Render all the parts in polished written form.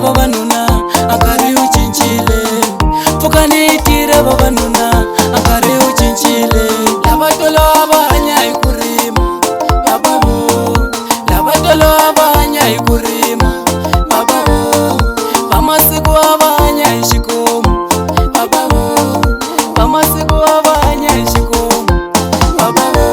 vavanuna akari ucincile pfuka ni tira vavanuna akari ucincile lava tolova hanya hi ku rima babavo lava tolova hanya hi ku rima babavo va masiku va hanya hi xikomu babavo va masiku va hanya hi xikomu babavo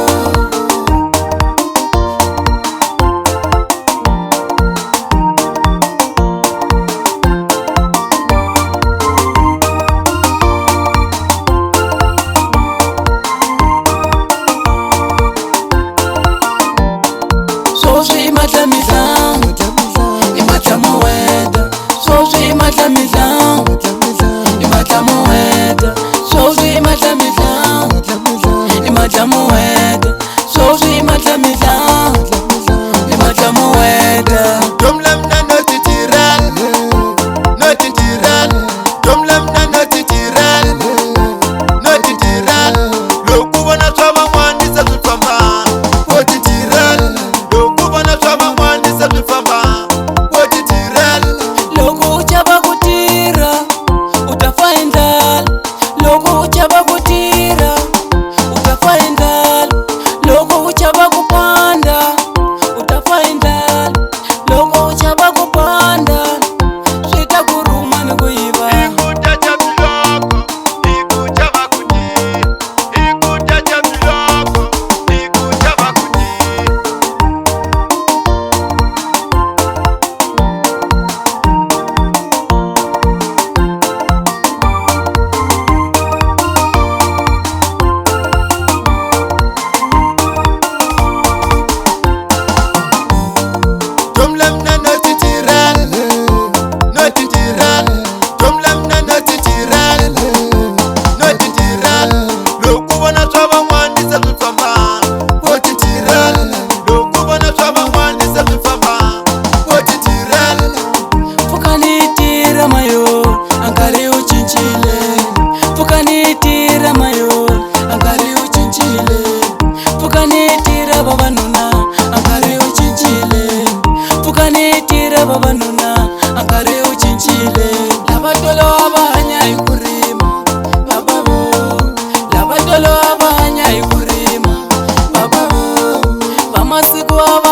swoswi i matlamidlangu i matlamuweta swoswi i matlamidlangu i matlamuweta swoswi i matlamidlangu i matlamuweta swoswi i matlamidlangu i matlamuweta Domlamna noti tiran, noti tiran. Domlamna noti tiran, noti tiran. Loku vana swava mwani sa swifamba, woti tiran. Loku vana swava mwani sa swifamba, woti tiran. loko u chava ku tirha u ta fa hi ndlala loko u chava ku tirha u ta fa hi ndlala loko u chava ku panda u ta fa hi ndlala loko u chava ku panda swi ta ku rhuma ni ku yiva Ikuta cha biloko, ikuta vakuti. Ikuta cha biloko, ikuta vakuti. Domlamna noti tiran, noti tiran. Domlamna noti tiran, noti tiran. Loku vana swava mwani sa swifamba, woti tiran. Loku vana swava mwani sa swifamba, woti tiran. pfuka ni tirha mayo ankarhi u cincile pfuka ni tirha mayo ankarhi u cincile pfuka ni tirha vavanuna ankarhi u cincile pfuka ni tirha vavanuna ankarhi u cincile lava tolova va hanya hi ku rima babavo lava tolova va hanya hi ku rima babavo va masiku va